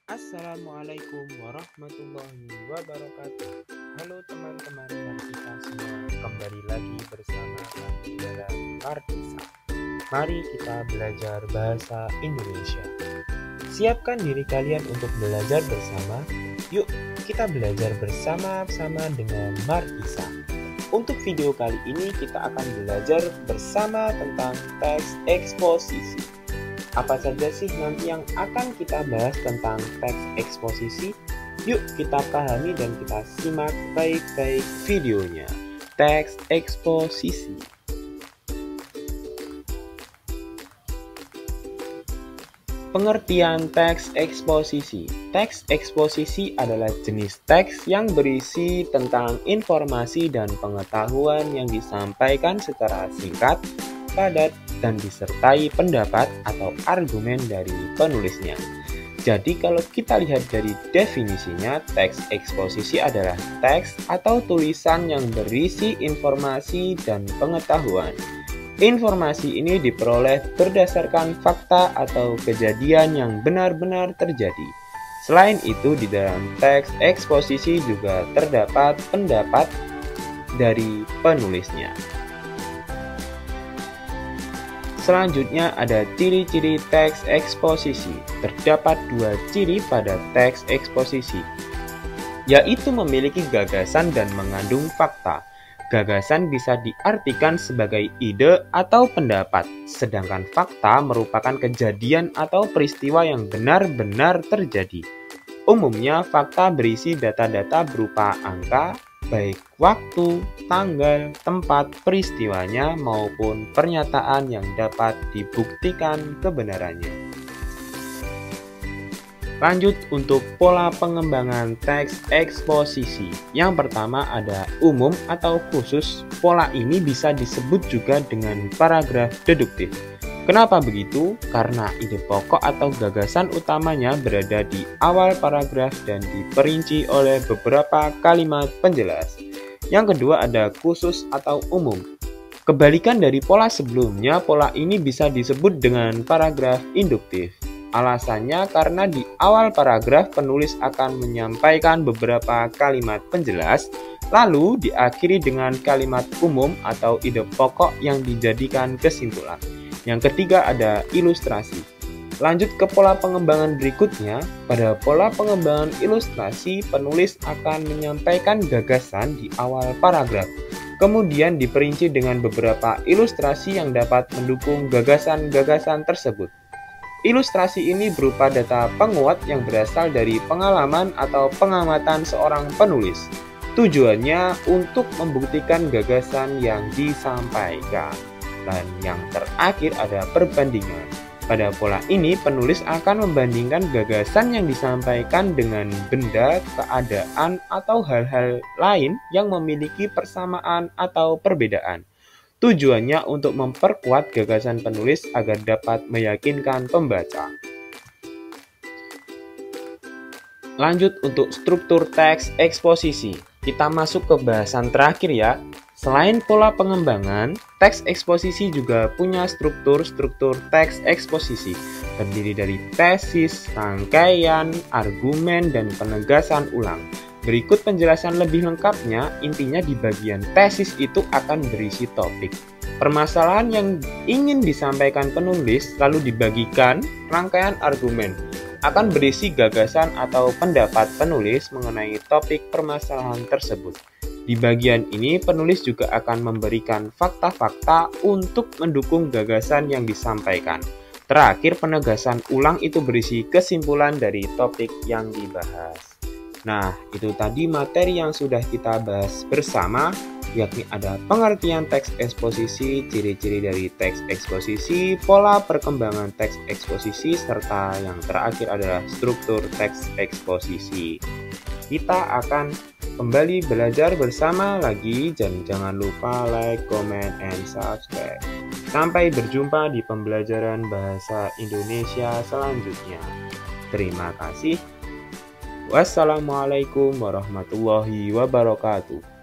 Assalamualaikum warahmatullahi wabarakatuh. Halo teman-teman dan kita semua, kembali lagi bersama kami dalam Markisa. Mari kita belajar bahasa Indonesia. Siapkan diri kalian untuk belajar bersama. Yuk kita belajar bersama-sama dengan Markisa. Untuk video kali ini kita akan belajar bersama tentang teks eksposisi. Apa saja sih nanti yang akan kita bahas tentang teks eksposisi? Yuk kita pahami dan kita simak baik-baik videonya. Teks eksposisi. Pengertian teks eksposisi. Teks eksposisi adalah jenis teks yang berisi tentang informasi dan pengetahuan yang disampaikan secara singkat, padat, dan disertai pendapat atau argumen dari penulisnya. Jadi kalau kita lihat dari definisinya, teks eksposisi adalah teks atau tulisan yang berisi informasi dan pengetahuan. Informasi ini diperoleh berdasarkan fakta atau kejadian yang benar-benar terjadi. Selain itu, di dalam teks eksposisi juga terdapat pendapat dari penulisnya. Selanjutnya ada ciri-ciri teks eksposisi. Terdapat dua ciri pada teks eksposisi, yaitu memiliki gagasan dan mengandung fakta. Gagasan bisa diartikan sebagai ide atau pendapat, sedangkan fakta merupakan kejadian atau peristiwa yang benar-benar terjadi. Umumnya, fakta berisi data-data berupa angka, baik waktu, tanggal, tempat peristiwanya maupun pernyataan yang dapat dibuktikan kebenarannya. Lanjut untuk pola pengembangan teks eksposisi. Yang pertama ada umum atau khusus. Pola ini bisa disebut juga dengan paragraf deduktif. Kenapa begitu? Karena ide pokok atau gagasan utamanya berada di awal paragraf dan diperinci oleh beberapa kalimat penjelas. Yang kedua ada khusus atau umum. Kebalikan dari pola sebelumnya, pola ini bisa disebut dengan paragraf induktif. Alasannya karena di awal paragraf penulis akan menyampaikan beberapa kalimat penjelas, lalu diakhiri dengan kalimat umum atau ide pokok yang dijadikan kesimpulan. Yang ketiga ada ilustrasi. Lanjut ke pola pengembangan berikutnya. Pada pola pengembangan ilustrasi, penulis akan menyampaikan gagasan di awal paragraf. Kemudian diperinci dengan beberapa ilustrasi yang dapat mendukung gagasan-gagasan tersebut. Ilustrasi ini berupa data penguat yang berasal dari pengalaman atau pengamatan seorang penulis. Tujuannya untuk membuktikan gagasan yang disampaikan. Dan yang terakhir ada perbandingan. Pada pola ini, penulis akan membandingkan gagasan yang disampaikan dengan benda, keadaan, atau hal-hal lain yang memiliki persamaan atau perbedaan. Tujuannya untuk memperkuat gagasan penulis agar dapat meyakinkan pembaca. Lanjut untuk struktur teks eksposisi. Kita masuk ke bahasan terakhir ya. Selain pola pengembangan, teks eksposisi juga punya struktur teks eksposisi. Terdiri dari tesis, rangkaian, argumen, dan penegasan ulang. Berikut penjelasan lebih lengkapnya. Intinya di bagian tesis itu akan berisi topik, permasalahan yang ingin disampaikan penulis, lalu dibagikan rangkaian argumen. Akan berisi gagasan atau pendapat penulis mengenai topik permasalahan tersebut. Di bagian ini penulis juga akan memberikan fakta-fakta untuk mendukung gagasan yang disampaikan. Terakhir, penegasan ulang itu berisi kesimpulan dari topik yang dibahas. Nah, itu tadi materi yang sudah kita bahas bersama, yakni ada pengertian teks eksposisi, ciri-ciri dari teks eksposisi, pola perkembangan teks eksposisi, serta yang terakhir adalah struktur teks eksposisi. Kita akan kembali belajar bersama lagi, dan jangan lupa like, comment, and subscribe. Sampai berjumpa di pembelajaran bahasa Indonesia selanjutnya. Terima kasih. Wassalamualaikum warahmatullahi wabarakatuh.